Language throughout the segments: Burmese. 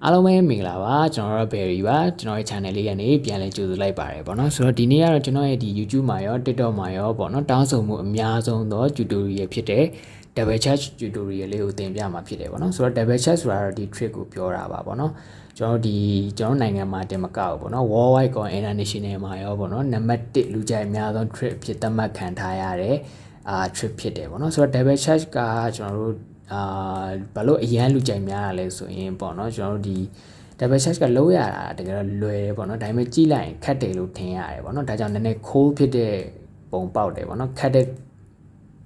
အားလုံးပဲမင်္ဂလာပါကျွန်တော်တို့ Berry ပါကျွန်တော်ရဲ့ channel လေးကနေပြန်လည်ကြိုဆိုလိုက်ပါတယ်ပေါ့နော်ဆိုတော့ဒီနေ့ကတော့ကျွန်တော်ရဲ့ဒီ YouTube မှာရော TikTok မှာရောပေါ့နော်တောင်းဆိုမှုအများဆုံးသော tutorial ဖြစ်တဲ့ double chat tutorial လေးကိုသင်ပြမှာဖြစ်တယ်ပေါ့နော်ဆိုတော့ double chat ဆိုတာတော့ဒီ trick ကိုပြောတာပါပေါ့နော်ကျွန်တော်နိုင်ငံမှာတင်မကောက်ဘူးပေါ့နော် worldwide ကော international မှာရောပေါ့နော်နံပါတ်1လူကြိုက်အများဆုံး trick ဖြစ်သတ်မှတ်ခံထားရတဲ့trip ဖြစ်တယ်ပေါ့နော်ဆိုတော့ double chat ကကျွန်တော်တို့ဘာလို့အရန်လူကြိုက်များတာလဲဆိုရင်ပေါ့နော်ကျွန်တော်တို့ဒီ double check ကလုံးရတာတကယ်တော့လွယ်တယ်ပေါ့နော်ဒါပေမဲ့ကြည့်လိုက်ရင်ခက်တယ်လို့ထင်ရတယ်ပေါ့နော်ဒါကြောင့်နည်းနည်းခိုးဖြစ်တဲ့ပုံပေါက်တယ်ပေါ့နော်ခက်တဲ့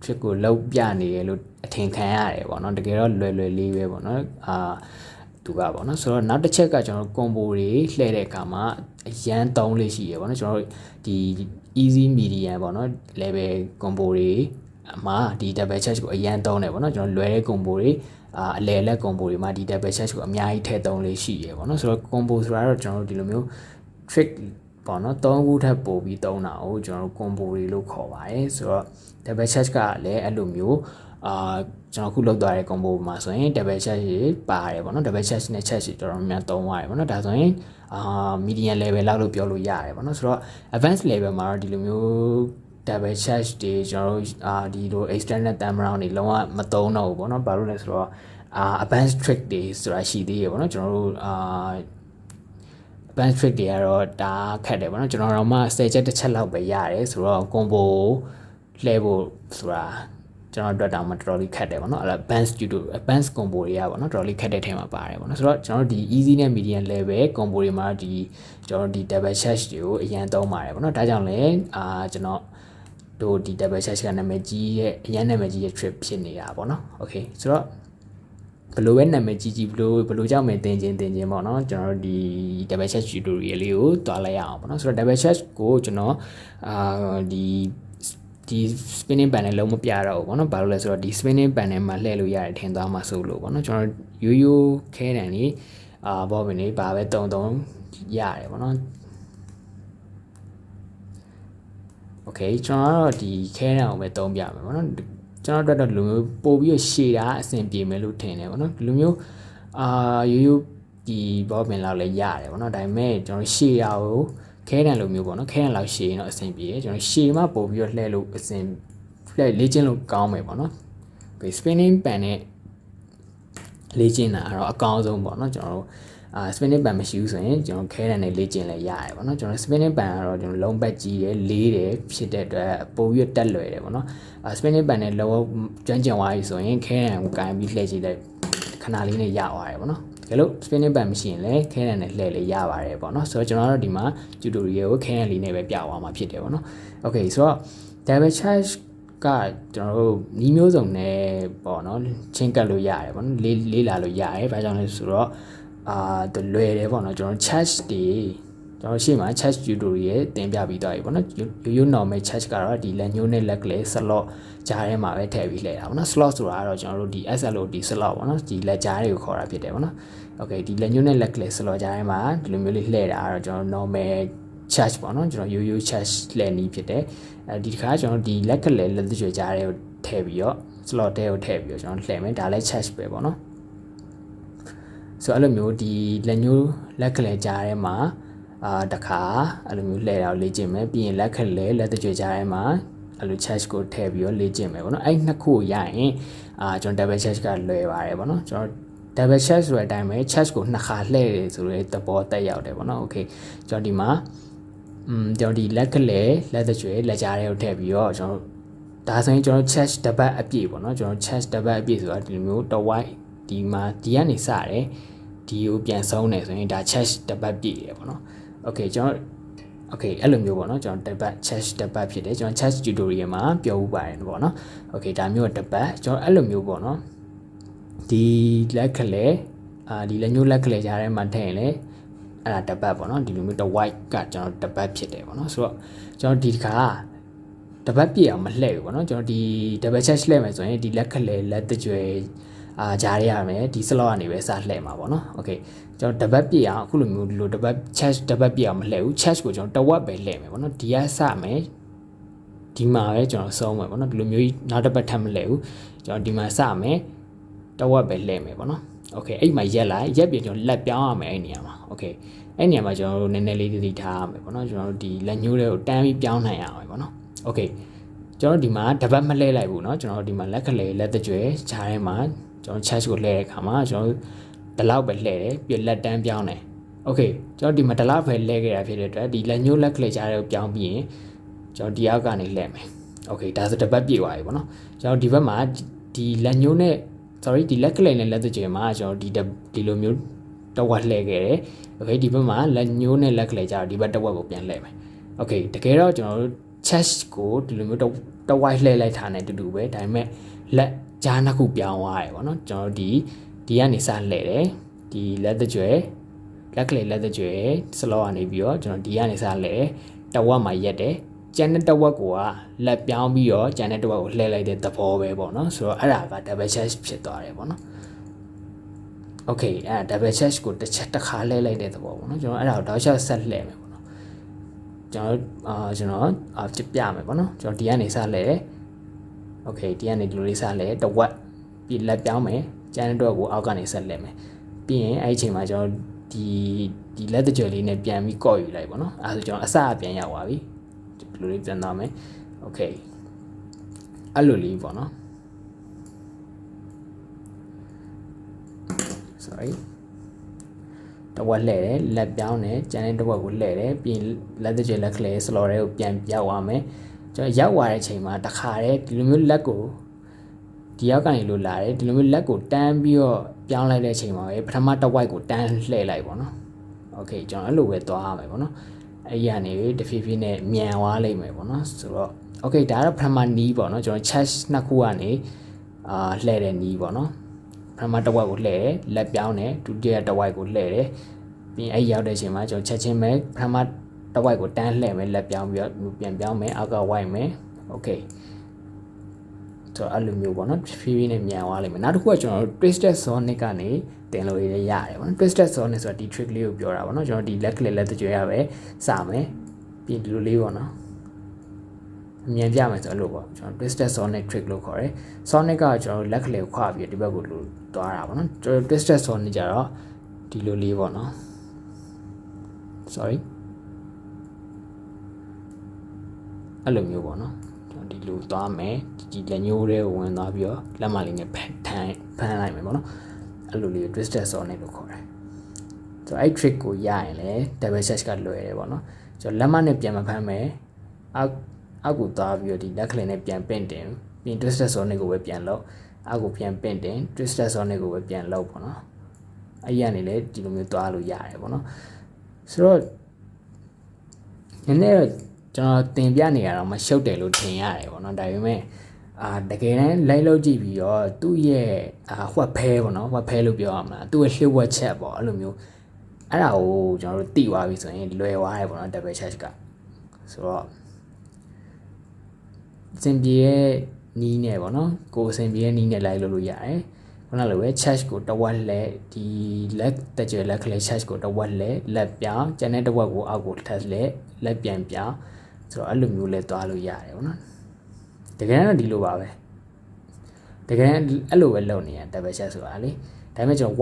trick ကိုလုံးပြနေရလို့အထင်ခံရတယ်ပေါ့နော်တကယ်တော့လွယ်လေးပဲပေါ့နော်သူကပေါ့နော်ဆိုတော့နောက်တစ်ချက်ကကျွန်တော် combo တွေလှည့်တဲ့အခါမှာအရန်သုံးလေးရှိရပေါ့နော်ကျွန်တော်ဒီ easy medium ပေါ့နော် level combo တွေမှာဒီ double check ကိုအရန်သုံးတယ်ပေါ့နော်ကျွန်တော်လွယ်တဲ့ combo တွေအလဲလက် combo တွေမှာဒီ double check ကိုအများကြီးထည့်သုံးလေးရှိရပေါ့နော်ဆိုတော့ combo ဆိုတာတော့ကျွန်တော်တို့ဒီလိုမျိုး trick ပေါ့နော်3ခုထပ်ပို့ပြီးသုံးတာကိုကျွန်တော်တို့ combo တွေလို့ခေါ်ပါတယ်ဆိုတော့ double check ကလည်းအဲ့လိုမျိုးကျွန်တော်ခုလောက်သွားတဲ့ combo မှာဆိုရင် double check ရေပါတယ်ပေါ့နော် double check နဲ့ check ရှိတော်တော်များသုံးရတယ်ပေါ့နော်ဒါဆိုရင်medium level လောက်လို့ပြောလို့ရတယ်ပေါ့နော်ဆိုတော့ advanced level မှာတော့ဒီလိုမျိုး double check တွေကျွန်တော်တို့ဒီလို external thumb round တွေလုံးဝမသုံးတော့ဘူးပေါ့နော်ဘာလို့လဲဆိုတော့advanced trick တွေဆိုတာရှိသေးရပေါ့နော်ကျွန်တော်တို့advanced trick တွေကတော့ဒါခက်တယ်ပေါ့နော်ကျွန်တော်တို့မှ10ချက်တစ်ချက်လောက်ပဲရတယ်ဆိုတော့ combo လှည့်ဖို့ဆိုတာကျွန်တော်တို့တောင်မှတော်တော်လေးခက်တယ်ပေါ့နော်အဲ့ဒါ advanced combo တွေကပေါ့နော်တော်တော်လေးခက်တဲ့ထဲမှာပါတယ်ပေါ့နော်ဆိုတော့ကျွန်တော်တို့ဒီ easy နဲ့ medium level combo တွေမှာဒီကျွန်တော်တို့ဒီ double check တွေကိုအရင်သုံးပါတယ်ပေါ့နော်ဒါကြောင့်လည်းကျွန်တော်တို့ဒီ double check ကနာမည်ကြီးရဲ့အရင်နာမည်ကြီးရဲ့ trip ဖြစ်နေတာပေါ့နော် okay ဆိုတော့ဘယ်လိုပဲနာမည်ကြီးဘယ်လိုကြောင့်မတင်ချင်းပေါ့နော်ကျွန်တော်တို့ဒီ double check tutorial လေးကိုတွားလိုက်ရအောင်ပေါ့နော်ဆိုတော့ double check ကိုကျွန်တော်ဒီ spinning pan နဲ့လုံးမပြတော့ဘူးပေါ့နော်ဘာလို့လဲဆိုတော့ဒီ spinning pan နဲ့မှလှည့်လို့ရတယ်ထင်သွားမှာစိုးလို့ပေါ့နော်ကျွန်တော်ရိုးခဲတန်လေးဘောပင်လေးဘာပဲတုံရတယ်ပေါ့နော် okay ကျွန်တော်ကတော့ဒီခဲတန်ကိုပဲသုံးပြမယ်ပေါ့နော်ကျွန်တော်တို့တော့လူမျိုးပို့ပြီးရှည်တာအဆင်ပြေမယ်လို့ထင်တယ်ပေါ့နော်လူမျိုးရိုးဒီဘောပင်လောက်လည်းရတယ်ပေါ့နော်ဒါပေမဲ့ကျွန်တော်ရှည်တာကိုခဲတန်လိုမျိုးပေါ့နော်ခဲတန်လောက်ရှည်ရင်တော့အဆင်ပြေတယ်ကျွန်တော်ရှည်မှပို့ပြီးလှည့်လို့အဆင်လှည့်လေ့ကျင့်လို့ကောင်းမယ်ပေါ့နော် spinning pan နဲ့လေ့ကျင့်တာကတော့အကောင်းဆုံးပေါ့နော်ကျွန်တော်တို့spinning pan မရှိဘူးဆိုရင်ကျွန်တော်ခဲတန်နဲ့လေ့ကျင့်လဲရတယ်ပေါ့နော်ကျွန်တော် spinning pan ကတော့ကျွန်တော်လုံးပတ်ကြီးတယ်လေးတယ်ဖြစ်တဲ့အတွက်ပို့ပြီးတက်လွယ်တယ်ပေါ့နော်spinning pan နဲ့လောကျွမ်းကျင်သွားပြီဆိုရင်ခဲတန်ကိုကင်ပြီးလှည့်ကြည့်လိုက်ခဏလေးနဲ့ရသွားတယ်ပေါ့နော်ဒါလို့ spinning pan မရှိရင်လည်းခဲတန်နဲ့လှည့်လေရပါတယ်ပေါ့နော်ဆိုတော့ကျွန်တော်တို့ဒီမှာ tutorial ကိုခဲတန်လေးနဲ့ပဲပြသွားမှာဖြစ်တယ်ပေါ့နော် okay ဆိုတော့ double charge ကကျွန်တော်တို့နီးမျိုးစုံနဲ့ပေါ့နော်ချင်းကပ်လို့ရတယ်ပေါ့နော်လေးလာလို့ရတယ်ဘာကြောင့်လဲဆိုတော့သူလွယ်တယ်ပေါ့နော်ကျွန်တော် charge တွေကျွန်တော်ရှေ့မှာ charge tutorial သင်ပြပြီးသွားပြီပေါ့နော်ရိုး normal charge ကတော့ဒီလက်ညှိုးနဲ့လက်ကလေး slot ကြားထဲမှာပဲထည့်ပြီးလှည့်တာပေါ့နော် slot ဆိုတာကတော့ကျွန်တော်တို့ဒီ SLOT slot ပေါ့နော်ဒီလက်ကြားတွေကိုခေါ်တာဖြစ်တယ်ပေါ့နော် okay ဒီလက်ညှိုးနဲ့လက်ကလေး slot ကြားထဲမှာဒီလိုမျိုးလေးလှည့်တာကတော့ကျွန်တော် normal charge ပေါ့နော်ကျွန်တော်ရိုး charge လှည့်နည်းဖြစ်တယ်ဒီတစ်ခါကျွန်တော်ဒီလက်ကလေးလက်ကြွယ်ကြားတွေကိုထည့်ပြီးတော့ slot ထဲကိုထည့်ပြီးတော့ကျွန်တော်လှည့်မယ်ဒါလည်း charge ပဲပေါ့နော်ဆိုအဲ့လိုမျိုးဒီလက်ညှိုးလက်ကလေးကြားထဲမှာတခါအဲ့လိုမျိုးလှည့်တာကိုလေ့ကျင့်မယ်ပြီးရင်လက်ကလေးလက်ကြွယ်ကြားထဲမှာအဲ့လို charge ကိုထည့်ပြီးတော့လေ့ကျင့်မယ်ပေါ့နော်အဲ့နှစ်ခုရရင်ကျွန်တော် double charge ကလွယ်ပါတယ်ပေါ့နော်ကျွန်တော် double charge ဆိုတဲ့အတိုင်းပဲ charge ကိုနှစ်ခါလှည့်တယ်ဆိုတဲ့သဘောတက်ရောက်တယ်ပေါ့နော် okay ကျွန်တော်ဒီမှာကျွန်တော်ဒီလက်ကလေးလက်ကြွယ်လက်ကြားထဲကိုထည့်ပြီးတော့ကျွန်တော်ဒါဆိုရင်ကျွန်တော် charge တစ်ပတ်အပြည့်ပေါ့နော်ကျွန်တော် charge တစ်ပတ်အပြည့်ဆိုတာဒီလိုမျိုးတစ်ဝိုက်ဒီမှာဒီကနေစတယ်ဒီကိုပြန်ဆုံးတယ်ဆိုရင်ဒါ charge တစ်ပတ်ပြည့်တယ်ပေါ့နော် okay ကျွန်တော် okay အဲ့လိုမျိုးပေါ့နော်ကျွန်တော်တစ်ပတ် charge တစ်ပတ်ဖြစ်တယ်ကျွန်တော် charge tutorial မှာပြောဥပါတယ်ပေါ့နော် okay ဒါမျိုးတစ်ပတ်ကျွန်တော်အဲ့လိုမျိုးပေါ့နော်ဒီလက်ကလေးဒီလက်ညှိုးလက်ကလေးကြားထဲမှာထည့်ရင်လေအဲ့ဒါတစ်ပတ်ပေါ့နော်ဒီလိုမျိုးတစ် white ကကျွန်တော်တစ်ပတ်ဖြစ်တယ်ပေါ့နော်ဆိုတော့ကျွန်တော်ဒီတစ်ခါတစ်ပတ်ပြည့်အောင်မလှည့်ဘူးပေါ့နော်ကျွန်တော်ဒီ double check လှည့်မယ်ဆိုရင်ဒီလက်ကလေးလက်တကြွယ်ကြားရရမယ်ဒီ slot ကနေပဲစလှည့်မှာပေါ့နော် okay ကျွန်တော်တပတ်ပြည့်အောင်အခုလိုမျိုးဒီလိုတပတ် charge တပတ်ပြည့်အောင်မလှည့်ဘူး charge ကိုကျွန်တော်တဝက်ပဲလှည့်မယ်ပေါ့နော်ဒီကစမယ်ဒီမှာပဲကျွန်တော်ဆုံးမယ်ပေါ့နော်ဒီလိုမျိုးနောက်တစ်ပတ်ထပ်မလှည့်ဘူးကျွန်တော်ဒီမှာစမယ်တဝက်ပဲလှည့်မယ်ပေါ့နော် okay အဲ့မှာရက်လိုက်ရက်ပြီးကျွန်တော်လက်ပြောင်းရမယ်အဲ့နေရာမှာ okay အဲ့နေရာမှာကျွန်တော်တို့နည်းနည်းလေးသတိထားရမယ်ပေါ့နော်ကျွန်တော်တို့ဒီလက်ညှိုးတွေကိုတန်းပြီးပြောင်းနိုင်ရအောင်ပေါ့နော် okay ကျွန်တော်ဒီမှာတပတ်မလှည့်လိုက်ဘူးเนาะကျွန်တော်ဒီမှာလက်ကလေးလက်တကြွယ်ခြားထဲမှာကျွန်တော် chest ကိုလှည့်တဲ့အခါမှာကျွန်တော်ဒီလောက်ပဲလှည့်တယ်ပြီးလက်တန်းပြောင်းတယ် okay ကျွန်တော်ဒီမှာဒီလောက်ပဲလှည့်ခဲ့တာဖြစ်တဲ့အတွက်ဒီလက်ညှိုးလက်ကလေးခြားထဲကိုပြောင်းပြီးရင်ကျွန်တော်ဒီအောက်ကနေလှည့်မယ် okay ဒါဆိုတပတ်ပြည့်သွားပြီပေါ့နော်ကျွန်တော်ဒီဘက်မှာဒီလက်ညှိုးနဲ့ sorry ဒီလက်ကလေးနဲ့လက်တကြွယ်မှာကျွန်တော်ဒီလိုမျိုးတဝက်လှည့်ခဲ့တယ် okay ဒီဘက်မှာလက်ညှိုးနဲ့လက်ကလေးခြားဒီဘက်တဝက်ကိုပြန်လှည့်မယ် okay တကယ်တော့ကျွန်တော်တို့ chest ကိုဒီလိုမျိုးတဝိုက်လှည့်လိုက်တာနဲ့တူတူပဲဒါပေမဲ့လက်ကြားနှစ်ခုပြောင်းသွားတယ်ပေါ့နော်ကျွန်တော်ဒီကနေစလှည့်တယ်ဒီလက်တကြွယ်လက်ကလေးလက်တကြွယ်စလောကနေပြီးတော့ကျွန်တော်ဒီကနေစလှည့်တယ်တဝက်မှာရက်တယ်ကျန်တဲ့တဝက်ကလက်ပြောင်းပြီးတော့ကျန်တဲ့တဝက်ကိုလှည့်လိုက်တဲ့သဘောပဲပေါ့နော်ဆိုတော့အဲ့ဒါက double chest ဖြစ်သွားတယ်ပေါ့နော် okay အဲ့ double chest ကိုတစ်ခါလှည့်လိုက်တဲ့သဘောပေါ့နော်ကျွန်တော်အဲ့ဒါကိုတောက်လျှောက်ဆက်လှည့်မယ်ပေါ့နော်ကျွန်တော်ပြမယ်ပေါ့နော်ကျွန်တော်ဒီကနေစလဲโอเคဒီကနေဒီလိုလေးစလဲတဝက်ပြီးလက်ပြောင်းမယ်ကျန်တဲ့တော့ကိုအောက်ကနေဆက်လဲမယ်ပြီးရင်အဲ့ဒီအချိန်မှာကျွန်တော်ဒီလက်တကြွယ်လေးနဲ့ပြန်ပြီးကော့ယူလိုက်ပေါ့နော်အဲဒါဆိုကျွန်တော်အစအပြန်ရောက်သွားပြီဒီလိုလေးပြန်သွားမယ်โอเคအဲ့လိုလေးပေါ့နော် sorry တဝက်လှည့်တယ်လက်ပြောင်းတယ်ကျန်တဲ့တဝက်ကိုလှည့်တယ်ပြီးရင်လက်တကြွယ်လက်ကလေးစလော်တွေကိုပြန်ပြောက်သွားမယ်ကျွန်တော်ရောက်သွားတဲ့အချိန်မှာတခါတည်းဒီလိုမျိုးလက်ကိုဒီရောက်ကနေလို့လာတယ်ဒီလိုမျိုးလက်ကိုတန်းပြီးတော့ပြောင်းလိုက်တဲ့အချိန်မှာပဲပထမတဝက်ကိုတန်းလှည့်လိုက်ပေါ့နော်โอเคကျွန်တော်အဲ့လိုပဲသွားရမယ်ပေါ့နော်အဲ့ဒီကနေတဖြည်းဖြည်းနဲ့မြန်သွားလိမ့်မယ်ပေါ့နော်ဆိုတော့โอเคဒါကတော့ပထမနီးပေါ့နော်ကျွန်တော် chest နှစ်ခုကနေလှည့်တဲ့နီးပေါ့နော်ပထမတစ်ဝက်ကိုလှည့်တယ်လက်ပြောင်းတယ်ဒုတိယတစ်ဝက်ကိုလှည့်တယ်ပြီးအဲ့ရောက်တဲ့အချိန်မှာကျွန်တော်ချက်ချင်းပဲပထမတစ်ဝက်ကိုတန်းလှည့်မယ်လက်ပြောင်းပြီးတော့ပြန်ပြောင်းမယ်အောက်ကဝိုက်မယ်โอเคဆိုတော့အဲ့လိုမျိုးပေါ့နော်ဖြည်းဖြည်းနဲ့မြန်သွားလိမ့်မယ်နောက်တစ်ခုကကျွန်တော်တို့ twisted sonic ကနေတင်လို့ရတယ်ပေါ့နော် twisted sonic ဆိုတာဒီ trick လေးကိုပြောတာပေါ့နော်ကျွန်တော်ဒီလက်တကြွယ်ရပဲစမယ်ပြီးဒီလိုလေးပေါ့နော်အမြန်ပြမယ်ဆိုလို့ပေါ့ကျွန်တော် twisted sonic trick လို့ခေါ်တယ် sonic ကကျွန်တော်လက်ကလေးကိုခွာပြီးဒီဘက်ကိုလို့သွားတာပေါ့နော်ကျွန်တော် twisted sonic ကြတော့ဒီလိုလေးပေါ့နော် sorry အဲ့လိုမျိုးပေါ့နော်ကျွန်တော်ဒီလိုသွားမယ်ဒီလက်ညှိုးတွေကိုဝင်သွားပြီးတော့လက်မလေးနဲ့ဖမ်းလိုက်မယ်ပေါ့နော်အဲ့လိုလေး twisted sonic လို့ခေါ်တယ်ဆိုတော့အဲ့ trick ကိုရရင်လည်း double chest ကလွယ်တယ်ပေါ့နော်ကျွန်တော်လက်မနဲ့ပြန်မဖမ်းမယ်အောက်ကိုသွားပြီးတော့ဒီလက်ကလေးနဲ့ပြန်ပင့်တင်ပြီး twisted sonic ကိုပဲပြန်လုပ်အောက်ကိုပြန်ပင့်တင် twisted sonic ကိုပဲပြန်လုပ်ပေါ့နော်အဲ့ရနေလေဒီလိုမျိုးသွားလို့ရတယ်ပေါ့နော်ဆိုတော့နည်းနည်းတော့ကျွန်တော်တင်ပြနေရတော့မရှုပ်တယ်လို့ထင်ရတယ်ပေါ့နော်ဒါပေမဲ့တကယ်တမ်းလိုက်လို့ကြည့်ပြီးတော့သူ့ရဲ့ဟွက်ဖဲပေါ့နော်ဟွက်ဖဲလို့ပြောရမလားသူ့ရဲ့လှုပ်ဝက်ချက်ပေါ့အဲ့လိုမျိုးအဲ့ဒါကိုကျွန်တော်တို့သိသွားပြီဆိုရင်လွယ်သွားတယ်ပေါ့နော် double chest ကဆိုတော့စင်ပြေရဲ့နီးနဲ့ပေါ့နော်ကိုစင်ပြေရဲ့နီးနဲ့လိုက်လို့ရတယ်ခုနလိုပဲ chest ကိုတဝက်လက်ဒီလက်တကြွယ်လက်ကလေး chest ကိုတဝက်လက်ပြောင်းကျန်တဲ့တဝက်ကိုအောက်ကိုထပ်လက်ပြန်ပြောင်းဆိုတော့အဲ့လိုမျိုးလဲသွားလို့ရတယ်ပေါ့နော်တကယ်တော့ဒီလိုပါပဲတကယ်အဲ့လိုပဲလုပ်နေရ double chest ဆိုတာလေဒါပေမဲ့ကျွန်တော်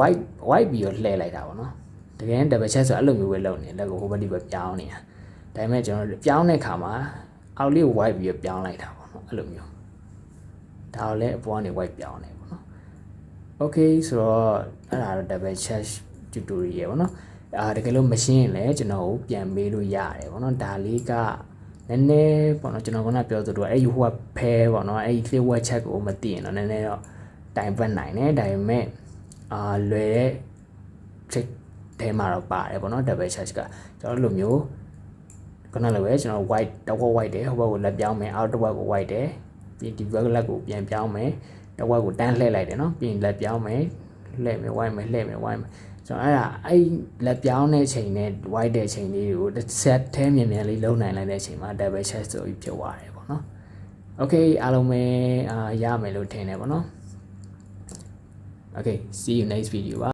white ပြီးတော့လှည့်လိုက်တာပေါ့နော်တကယ် double chest ဆိုအဲ့လိုမျိုးပဲလုပ်နေလက်ကိုဟိုဘက်ဒီဘက်ပြောင်းနေတာဒါပေမဲ့ကျွန်တော်ပြောင်းတဲ့အခါမှာအောက်လေးကို white ပြီးတော့ပြောင်းလိုက်တာပေါ့နော်အဲ့လိုမျိုးဒါကိုလည်းအပေါ်ကနေ white ပြောင်းနေပေါ့နော် okay ဆိုတော့အဲ့ဒါတော့ double chest tutorial ပေါ့နော်တကယ်လို့မရှင်းရင်လည်းကျွန်တော်ကိုပြန်မေးလို့ရတယ်ပေါ့နော်ဒါလေးကနည်းနည်းပေါ့နော်ကျွန်တော်ကပြောသလိုအဲ့ဒီဟိုကဖဲပေါ့နော်အဲ့ဒီ clear word check ကိုမသိရင်တော့နည်းနည်းတော့တိုင်ပတ်နိုင်တယ်ဒါပေမဲ့လွယ်တဲ့ trick ထဲမှာတော့ပါတယ်ပေါ့နော် double check ကကျွန်တော်လိုမျိုးခုနလိုပဲကျွန်တော် white တစ်ဝက် white တယ်ဟိုဘက်ကိုလက်ပြောင်းမယ်အောက်တစ်ဝက်ကို white တယ်ပြီးဒီဘက်လက်ကိုပြန်ပြောင်းမယ်တစ်ဝက်ကိုတန်းလှည့်လိုက်တယ်နော်ပြီးရင်လက်ပြောင်းမယ်လှည့်မယ် white မယ်လှည့်မယ် white မယ်ကျွန်တော်အဲ့လက်ပြောင်းတဲ့အချိန်နဲ့ white တဲ့အချိန်လေးကိုတစ်ဆက်ထဲမြန်မြန်လေးလုံးနိုင်လိုက်တဲ့အချိန်မှာ double check ဆိုပြီးဖြစ်သွားတယ်ပေါ့နော် okay အားလုံးပဲရမယ်လို့ထင်တယ်ပေါ့နော် okay see you next video